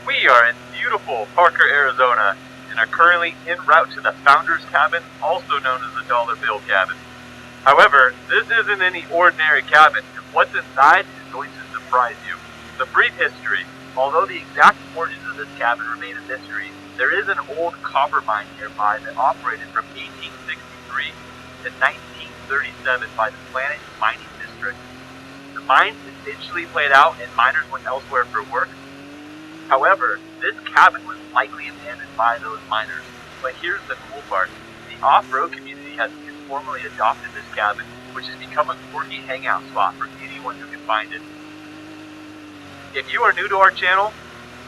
We are in beautiful Parker, Arizona, and are currently en route to the Founder's Cabin, also known as the Dollar Bill Cabin. However, this isn't any ordinary cabin, and what's inside is going to surprise you. The brief history: although the exact origins of this cabin remain a mystery, there is an old copper mine nearby that operated from 1863 to 1937 by the Planet Mining District. The mine eventually played out and miners went elsewhere for work. However, this cabin was likely abandoned by those miners. But here's the cool part: the off-road community has informally adopted this cabin, which has become a quirky hangout spot for anyone who can find it. If you are new to our channel,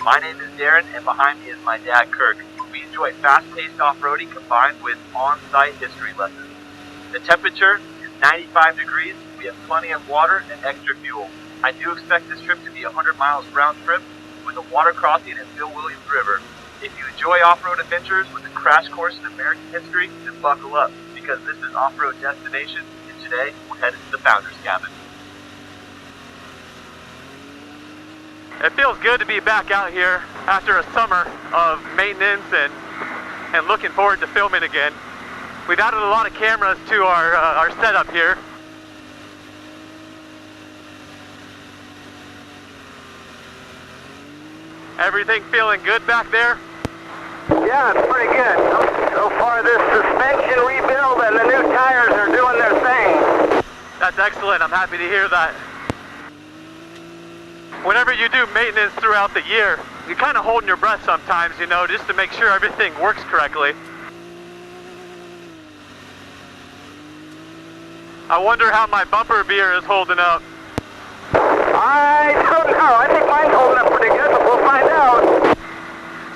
my name is Darren, and behind me is my dad, Kirk. We enjoy fast-paced off-roading combined with on-site history lessons. The temperature is 95 degrees, we have plenty of water and extra fuel. I do expect this trip to be 100 miles round trip with a water crossing at Bill Williams River. If you enjoy off-road adventures with a crash course in American history, then buckle up, because this is Off-Road Destination, and today we're headed to the Founder's Cabin. It feels good to be back out here after a summer of maintenance and looking forward to filming again. We've added a lot of cameras to our setup here. Everything feeling good back there? Yeah, it's pretty good. So far this suspension rebuild and the new tires are doing their thing. That's excellent. I'm happy to hear that. Whenever you do maintenance throughout the year, you're kind of holding your breath sometimes, you know, just to make sure everything works correctly. I wonder how my bumper beer is holding up. I don't know. I think mine's holding up pretty good, but we'll find out.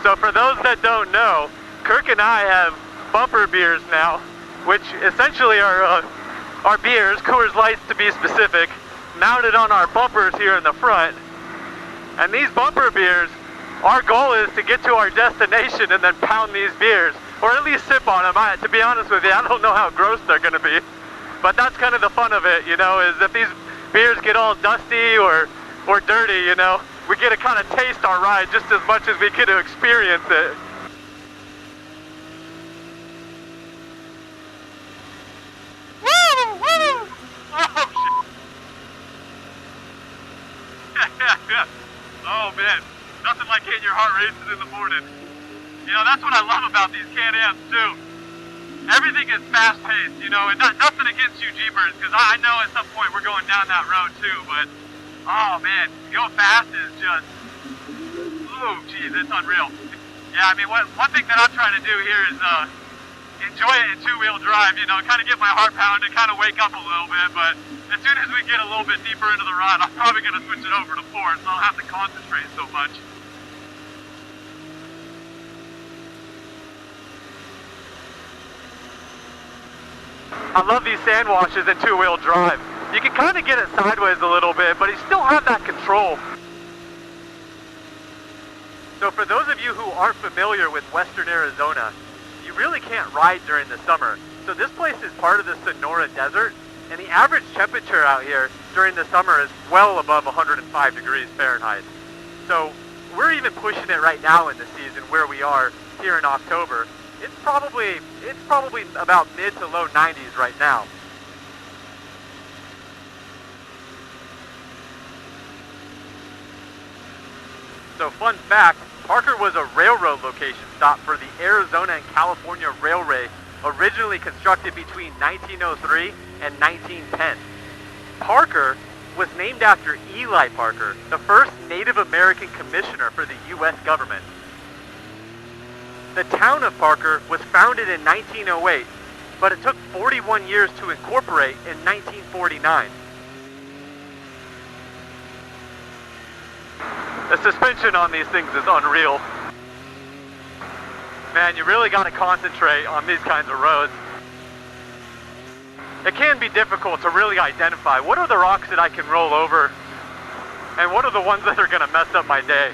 So for those that don't know, Kirk and I have bumper beers now, which essentially are beers, Coors Lights to be specific, mounted on our bumpers here in the front. And these bumper beers, our goal is to get to our destination and then pound these beers, or at least sip on them. To be honest with you, I don't know how gross they're going to be, but that's kind of the fun of it, you know, is if these beers get all dusty or dirty, you know, we get to kind of taste our ride just as much as we get to experience it. Woo! Oh, shit. Oh man, nothing like getting your heart racing in the morning. You know, that's what I love about these Can-Ams too. Everything is fast-paced, you know, and nothing against you Jeepers, because I know at some point we're going down that road too, but oh man, going fast is just, oh geez, it's unreal. Yeah, I mean, one thing that I'm trying to do here is enjoy it in two-wheel drive, you know, kind of get my heart pounded, kind of wake up a little bit, but as soon as we get a little bit deeper into the ride, I'm probably going to switch it over to 4, so I don't have to concentrate so much. I love these sand washes in two-wheel drive. You can kind of get it sideways a little bit, but you still have that control. So for those of you who aren't familiar with Western Arizona, you really can't ride during the summer. So this place is part of the Sonoran Desert, and the average temperature out here during the summer is well above 105 degrees Fahrenheit. So we're even pushing it right now in the season where we are here in October. It's probably about mid to low 90s right now. So fun fact, Parker was a railroad location stop for the Arizona and California Railway, originally constructed between 1903 and 1910. Parker was named after Eli Parker, the first Native American commissioner for the U.S. government. The town of Parker was founded in 1908, but it took 41 years to incorporate in 1949. The suspension on these things is unreal. Man, you really got to concentrate on these kinds of roads. It can be difficult to really identify what are the rocks that I can roll over and what are the ones that are going to mess up my day.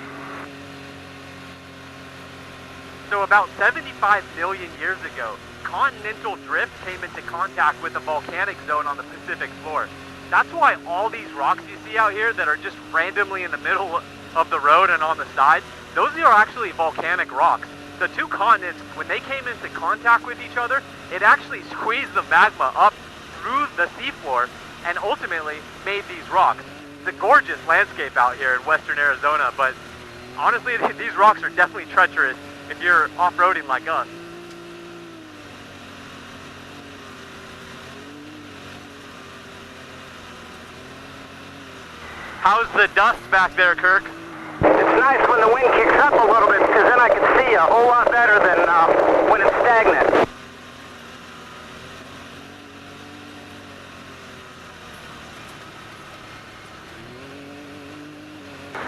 So about 75 million years ago, continental drift came into contact with the volcanic zone on the Pacific floor. That's why all these rocks you see out here that are just randomly in the middle of the road and on the side, those are actually volcanic rocks. The two continents, when they came into contact with each other, it actually squeezed the magma up through the seafloor and ultimately made these rocks. It's a gorgeous landscape out here in western Arizona, but honestly, these rocks are definitely treacherous if you're off-roading like us. How's the dust back there, Kirk? It's nice when the wind kicks up a little bit, because then I can see a whole lot better than when it's stagnant.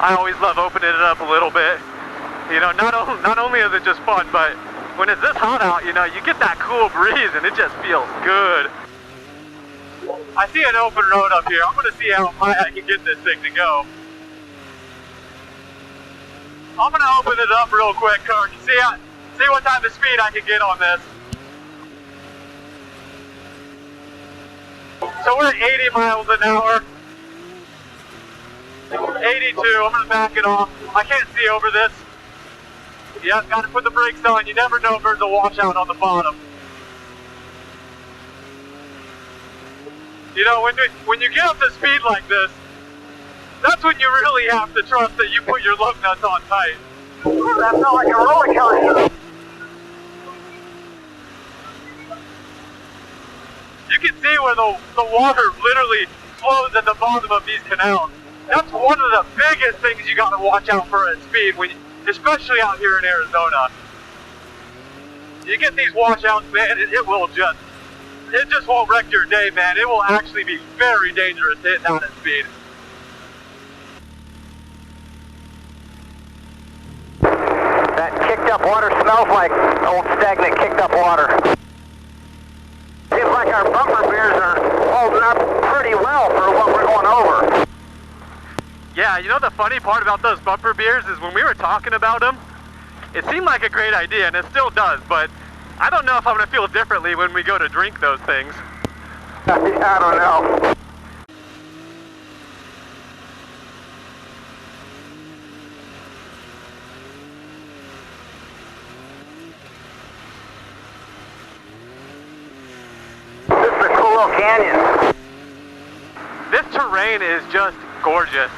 I always love opening it up a little bit. You know, not only is it just fun, but when it's this hot out, you know, you get that cool breeze and it just feels good. I see an open road up here. I'm gonna see how high I can get this thing to go. I'm gonna open it up real quick, Kirk. See what type of speed I can get on this. So we're at 80 miles an hour. 82, I'm gonna back it off. I can't see over this. Yeah, gotta put the brakes on. You never know if there's a washout on the bottom. You know, when you get up to speed like this, that's when you really have to trust that you put your lug nuts on tight. That felt like a roller coaster. You can see where the water literally flows at the bottom of these canals. That's one of the biggest things you gotta watch out for at speed, especially out here in Arizona. You get these washouts, man, it just won't wreck your day, man. It will actually be very dangerous hitting out at speed. That kicked up water smells like old stagnant kicked up water. Seems like our bumper beers are holding up pretty well for what we're going over. Yeah, you know the funny part about those bumper beers is when we were talking about them, it seemed like a great idea, and it still does, but I don't know if I'm going to feel differently when we go to drink those things. I don't know. This is a cool little canyon. This terrain is just gorgeous.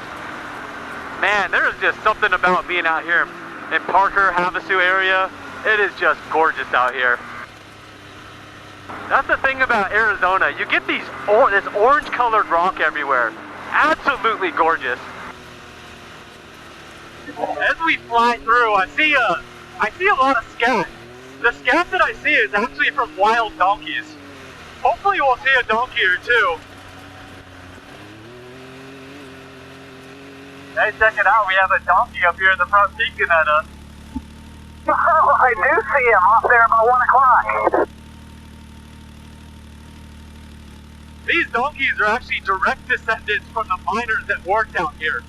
Man, there is just something about being out here in Parker, Havasu area. It is just gorgeous out here. That's the thing about Arizona. You get this orange colored rock everywhere. Absolutely gorgeous. As we fly through, I see a lot of scat. The scat that I see is actually from wild donkeys. Hopefully we'll see a donkey or two. Hey, check it out. We have a donkey up here in the front peeking at us. Oh, I do see him off there about 1 o'clock. These donkeys are actually direct descendants from the miners that worked out here.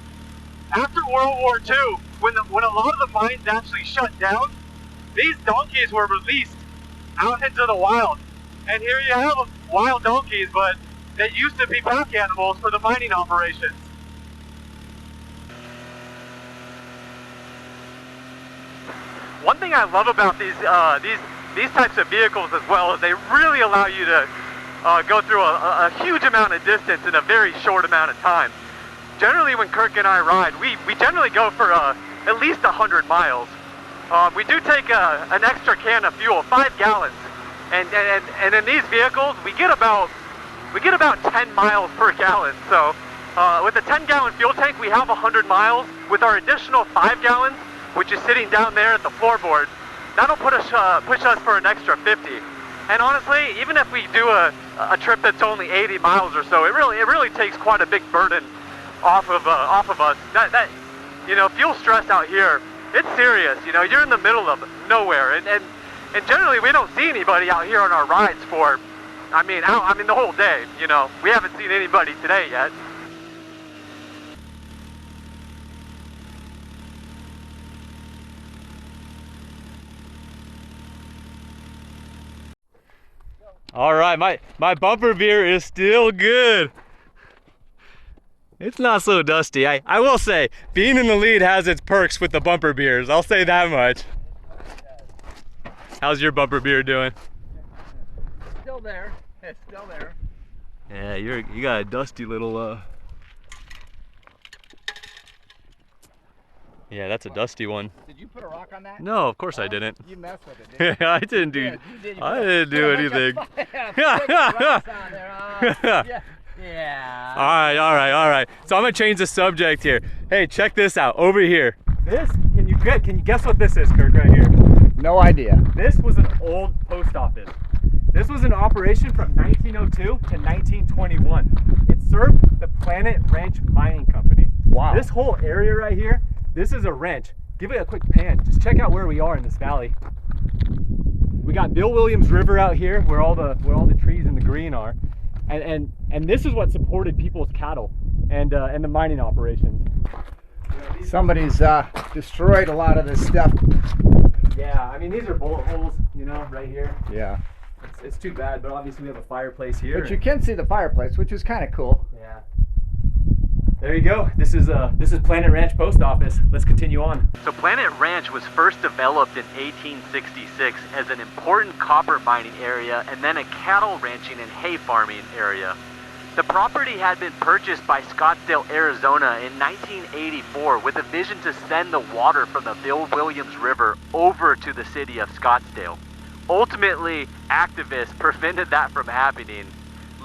After World War II, when a lot of the mines actually shut down, these donkeys were released out into the wild. And here you have wild donkeys, but they used to be pack animals for the mining operations. One thing I love about these types of vehicles as well is they really allow you to go through a huge amount of distance in a very short amount of time. Generally, when Kirk and I ride, we generally go for at least 100 miles. We do take an extra can of fuel, 5 gallons, and in these vehicles we get about 10 miles per gallon. So with a 10-gallon fuel tank, we have 100 miles. With our additional 5 gallons, which is sitting down there at the floorboard, that'll push us for an extra 50. And honestly, even if we do a trip that's only 80 miles or so, it really takes quite a big burden off of us. That you know, fuel stress out here, it's serious. You know, you're in the middle of nowhere, and generally we don't see anybody out here on our rides for, I mean the whole day. You know, we haven't seen anybody today yet. All right, my bumper beer is still good. It's not so dusty. I will say, being in the lead has its perks with the bumper beers. I'll say that much. How's your bumper beer doing? Still there. It's still there. Yeah, you got a dusty little Yeah, that's a dusty one. Did you put a rock on that? No, of course I didn't. You messed with it, didn't you? I didn't do. You did. I didn't do anything. Yeah. All right. So I'm gonna change the subject here. Hey, check this out over here. This, can you guess what this is, Kirk, right here? No idea. This was an old post office. This was in operation from 1902 to 1921. It served the Planet Ranch Mining Company. Wow. This whole area right here, this is a ranch. Give it a quick pan. Just check out where we are in this valley. We got Bill Williams River out here, where all the trees in the green are, and this is what supported people's cattle and the mining operations. Somebody's destroyed a lot of this stuff. Yeah, I mean these are bullet holes, you know, right here. Yeah. It's too bad, but obviously we have a fireplace here. But you can see the fireplace, which is kind of cool. Yeah. There you go. This is Planet Ranch Post Office. Let's continue on. So Planet Ranch was first developed in 1866 as an important copper mining area and then a cattle ranching and hay farming area. The property had been purchased by Scottsdale, Arizona in 1984 with a vision to send the water from the Bill Williams River over to the city of Scottsdale. Ultimately, activists prevented that from happening.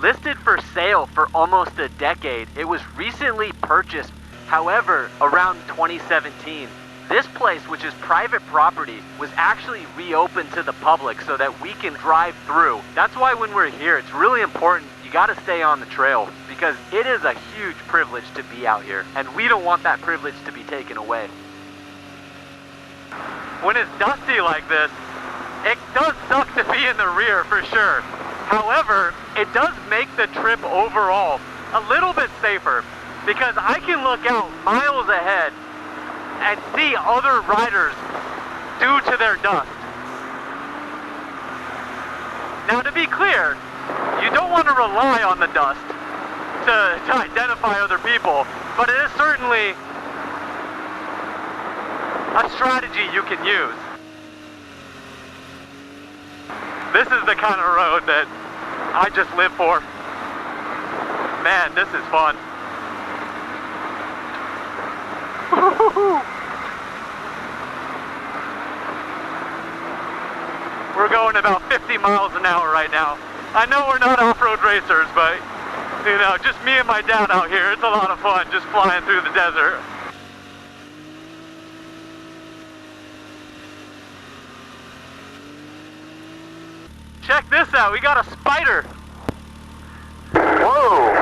Listed for sale for almost a decade, it was recently purchased. However, around 2017, this place, which is private property, was actually reopened to the public so that we can drive through. That's why when we're here, it's really important. You got to stay on the trail because it is a huge privilege to be out here, and we don't want that privilege to be taken away. When it's dusty like this, it does suck to be in the rear for sure. However, it does make the trip overall a little bit safer because I can look out miles ahead and see other riders due to their dust. Now, to be clear, you don't want to rely on the dust to identify other people, but it is certainly a strategy you can use. This is the kind of road that I just live for. Man, this is fun. We're going about 50 miles an hour right now. I know we're not off-road racers, but you know, just me and my dad out here, it's a lot of fun just flying through the desert. Check this out, we got a spider. Whoa!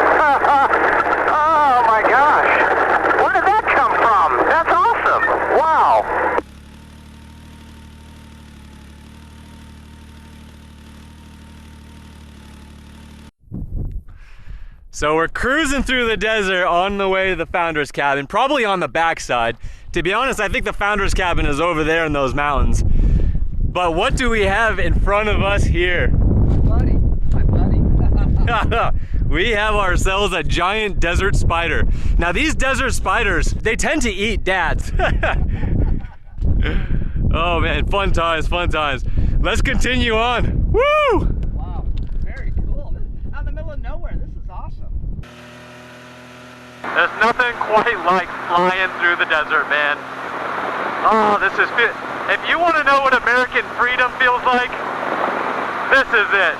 Oh my gosh! Where did that come from? That's awesome! Wow! So we're cruising through the desert on the way to the Founder's Cabin, probably on the backside. To be honest, I think the Founder's Cabin is over there in those mountains. But what do we have in front of us here? My buddy. We have ourselves a giant desert spider. Now these desert spiders, they tend to eat dads. Oh man, fun times, fun times. Let's continue on. Woo! Wow, very cool. Out in the middle of nowhere, this is awesome. There's nothing quite like flying through the desert, man. Oh, this is fit. If you want to know what American freedom feels like, this is it.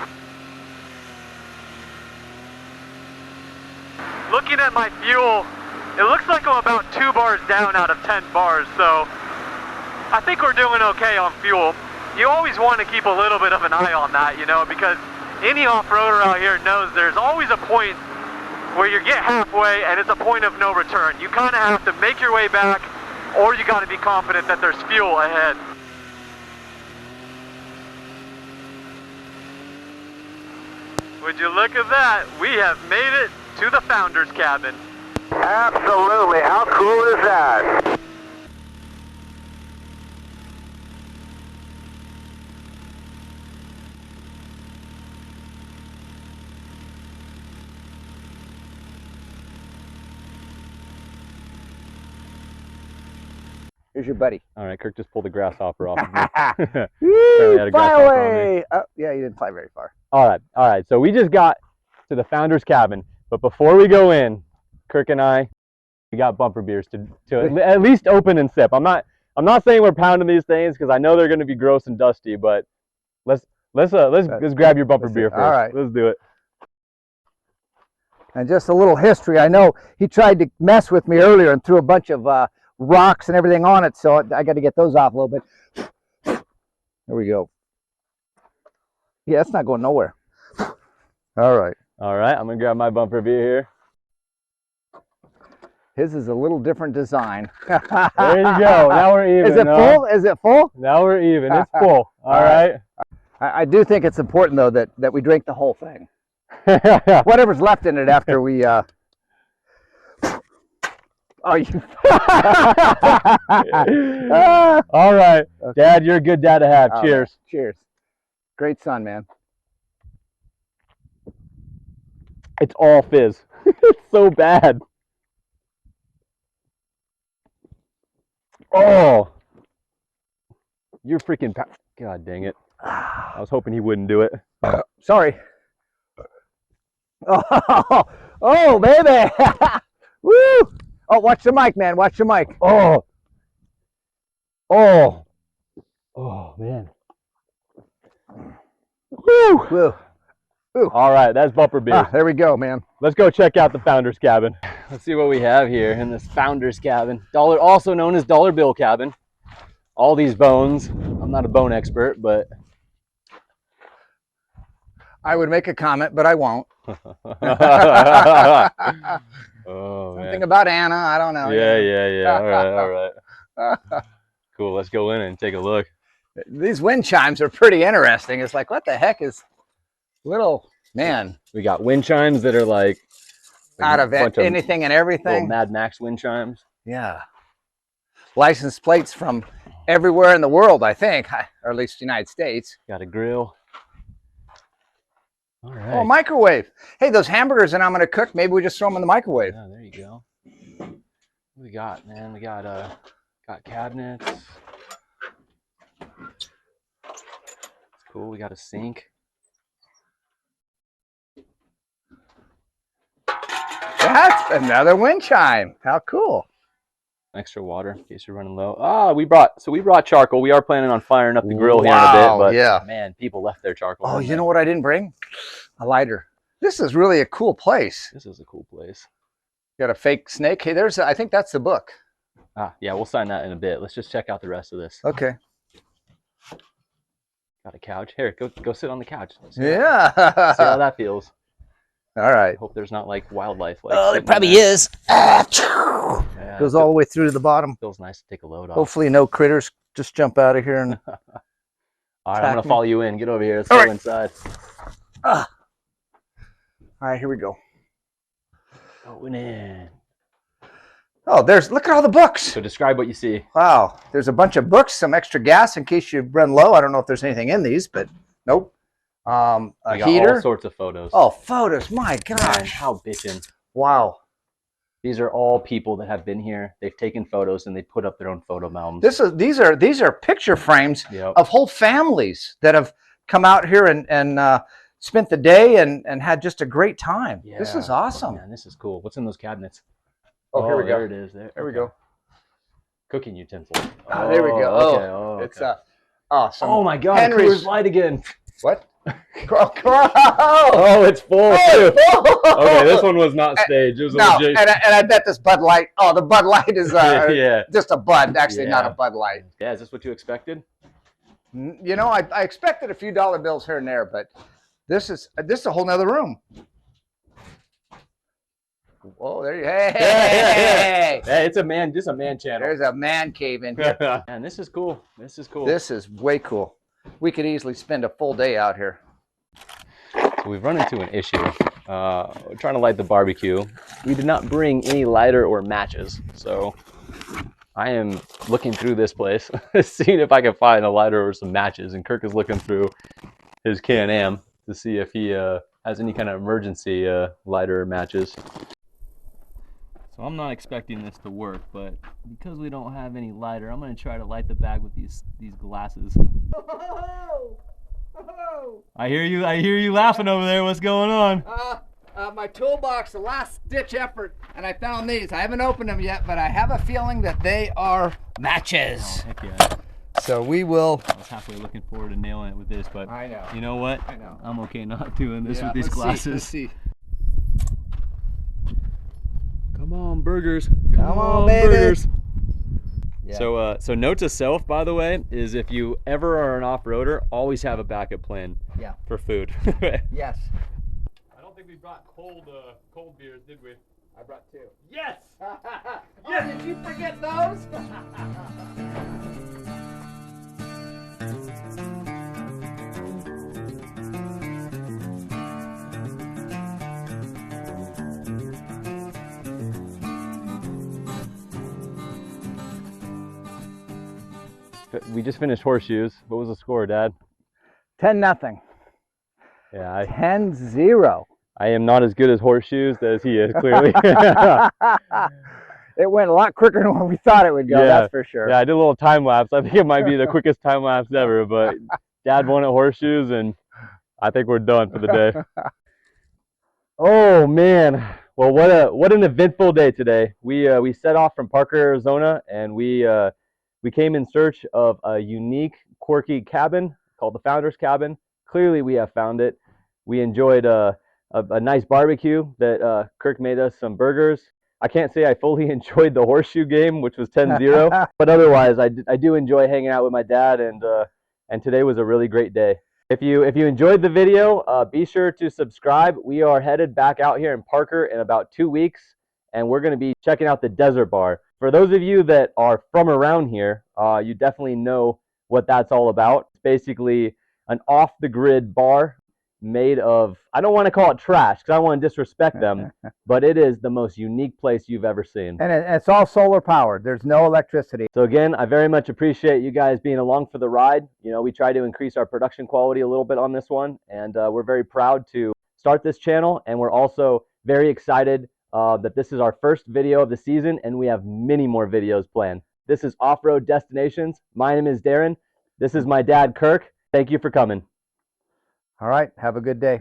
Looking at my fuel, it looks like I'm about 2 bars down out of 10 bars, so I think we're doing okay on fuel. You always want to keep a little bit of an eye on that, you know, because any off-roader out here knows there's always a point where you get halfway and it's a point of no return. You kind of have to make your way back, or you got to be confident that there's fuel ahead. Would you look at that? We have made it to the Founder's Cabin. Absolutely. How cool is that? Here's your buddy. All right, Kirk just pulled the grasshopper off of me. Woo, had a fly grasshopper on away! Oh, yeah, you didn't fly very far. All right. So we just got to the founder's cabin, but before we go in, Kirk and I, we got bumper beers to at least open and sip. I'm not saying we're pounding these things because I know they're going to be gross and dusty, but let's grab your bumper beer first. All right, let's do it. And just a little history. I know he tried to mess with me earlier and threw a bunch of rocks and everything on it, so I got to get those off a little bit. There we go. Yeah, it's not going nowhere. All right. I'm gonna grab my bumper beer here. His is a little different design. There you go. Now we're even. Is it full? Is it full? Now we're even. It's full. All right. I do think it's important though that we drink the whole thing. Whatever's left in it after we. Oh, you. All right, Okay. Dad, you're a good dad to have. All Cheers. right. Cheers. Great son, man. It's all fizz. It's so bad. Oh, you're freaking. God dang it! I was hoping he wouldn't do it. Sorry. Oh, baby. Woo! Oh, watch the mic, man. Watch the mic. Oh, man. Woo! Woo. All right, that's bumper beer. There we go, man. Let's go check out the founder's cabin. Let's see what we have here in this founder's cabin. Also known as dollar bill cabin. All these bones. I'm not a bone expert, but I would make a comment, but I won't. Oh, Something man. about Anna. I don't know. Yeah. All right. Cool. Let's go in and take a look. These wind chimes are pretty interesting. It's like, what the heck is little man We got wind chimes that are like out of a bunch anything and little everything? Mad Max wind chimes. Yeah. License plates from everywhere in the world, I think, or at least the United States. Got a grill. All right. Oh, microwave. Hey, those hamburgers that I'm going to cook, maybe we just throw them in the microwave. Yeah, there you go. What we got, man? We got cabinets. It's cool. We got a sink. That's another wind chime. How cool. Extra water in case you're running low. We brought charcoal. We are planning on firing up the grill here in a bit, but yeah. Man, people left their charcoal. Oh, you know what I didn't bring? A lighter. This is really a cool place. This is a cool place. Got a fake snake. Hey, I think that's the book. Yeah, we'll sign that in a bit. Let's just check out the rest of this. Okay. Got a couch. Here, go sit on the couch. Yeah. See how that feels. All right. I hope there's not like wildlife. Oh, sitting it probably there. is. Yeah, Goes all the way through to the bottom. Feels nice to take a load off. Hopefully no critters just jump out of here and All right, I'm gonna follow you in. Get over here. Let's All go right. inside. All right, here we go. Going in. Oh, look at all the books. So describe what you see. Wow, there's a bunch of books, some extra gas in case you run low. I don't know if there's anything in these, but nope. A We got heater. all sorts of photos. Oh, photos. My Man, gosh. how bitchin'. Wow. These are all people that have been here. They've taken photos and they put up their own photo albums. These are picture frames Yep. of whole families that have come out here and spent the day and had just a great time. This is Yeah. awesome. Man, this is cool. What's in those cabinets? Oh, here we go. There it is. There we okay. go. Cooking utensils. Oh, there we go. Okay. Oh, it's okay. awesome. Oh my God! Henry's Coors Light again. What? Oh, it's full too. Okay, this one was not staged. It was a No, legit. and I bet this Bud Light. Oh, the Bud Light is Yeah. just a Bud. Actually, not a Yeah. Bud Light. Yeah, is this what you expected? You know, I expected a few dollar bills here and there, but this is a whole nother room. Oh, there you. Hey, Hey, it's a man. Just a man channel. there's a man cave in here. And this is cool. This is cool. This is way cool. We could easily spend a full day out here. So we've run into an issue. We're trying to light the barbecue. We did not bring any lighter or matches, so I am looking through this place, seeing if I can find a lighter or some matches. And Kirk is looking through his Can-Am to see if he has any kind of emergency lighter or matches. So I'm not expecting this to work, but because we don't have any lighter, I'm gonna try to light the bag with these glasses. I hear you laughing over there. What's going on? My toolbox, a last ditch effort, and I found these. I haven't opened them yet, but I have a feeling that they are matches. Oh, heck yeah. So we will. I was halfway looking forward to nailing it with this, but I know. You know what? I know. I'm okay not doing this with these let's glasses. Let's see. Come on, burgers. Come on, baby. Burgers. Yeah. So note to self, by the way, is if you ever are an off-roader, always have a backup plan. Yeah. For food. Yes. I don't think we brought cold beers, did we? I brought 2. Yes. Yeah. Did you forget those? We just finished horseshoes. What was the score, Dad? 10-0. Yeah, 10-0. I am not as good as horseshoes as he is, clearly. It went a lot quicker than we thought it would go, that's for sure. Yeah, I did a little time lapse. I think it might be the quickest time lapse ever, but Dad won at horseshoes, and I think we're done for the day. Oh, man. Well, what an eventful day today. We set off from Parker, Arizona, and we came in search of a unique, quirky cabin called the Founder's Cabin. Clearly, we have found it. We enjoyed a nice barbecue that Kirk made us some burgers. I can't say I fully enjoyed the horseshoe game, which was 10-0, but otherwise, I do enjoy hanging out with my dad, and today was a really great day. If you enjoyed the video, be sure to subscribe. We are headed back out here in Parker in about 2 weeks, and we're going to be checking out the Desert Bar. For those of you that are from around here, you definitely know what that's all about. It's basically an off-the-grid bar made of, I don't want to call it trash because I don't want to disrespect them, but it is the most unique place you've ever seen. And it's all solar powered. There's no electricity. So again, I very much appreciate you guys being along for the ride. You know, we try to increase our production quality a little bit on this one, and we're very proud to start this channel, and we're also very excited that this is our first video of the season, and we have many more videos planned. This is Off-Road Destinations. My name is Darren. This is my dad, Kirk. Thank you for coming. All right. Have a good day.